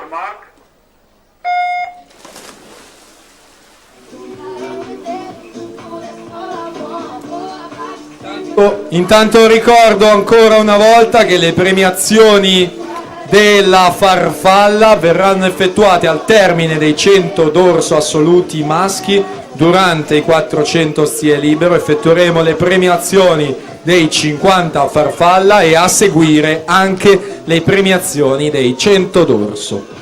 Mark. Intanto ricordo ancora una volta che le premiazioni della farfalla verranno effettuate al termine dei 100 dorso assoluti maschi. Durante i 400 stie libero effettueremo le premiazioni dei 50 farfalla e a seguire anche le premiazioni dei 100 dorso.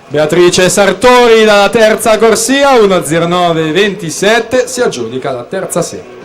Beatrice Sartori dalla terza corsia, 1:09.27, si aggiudica la terza serie.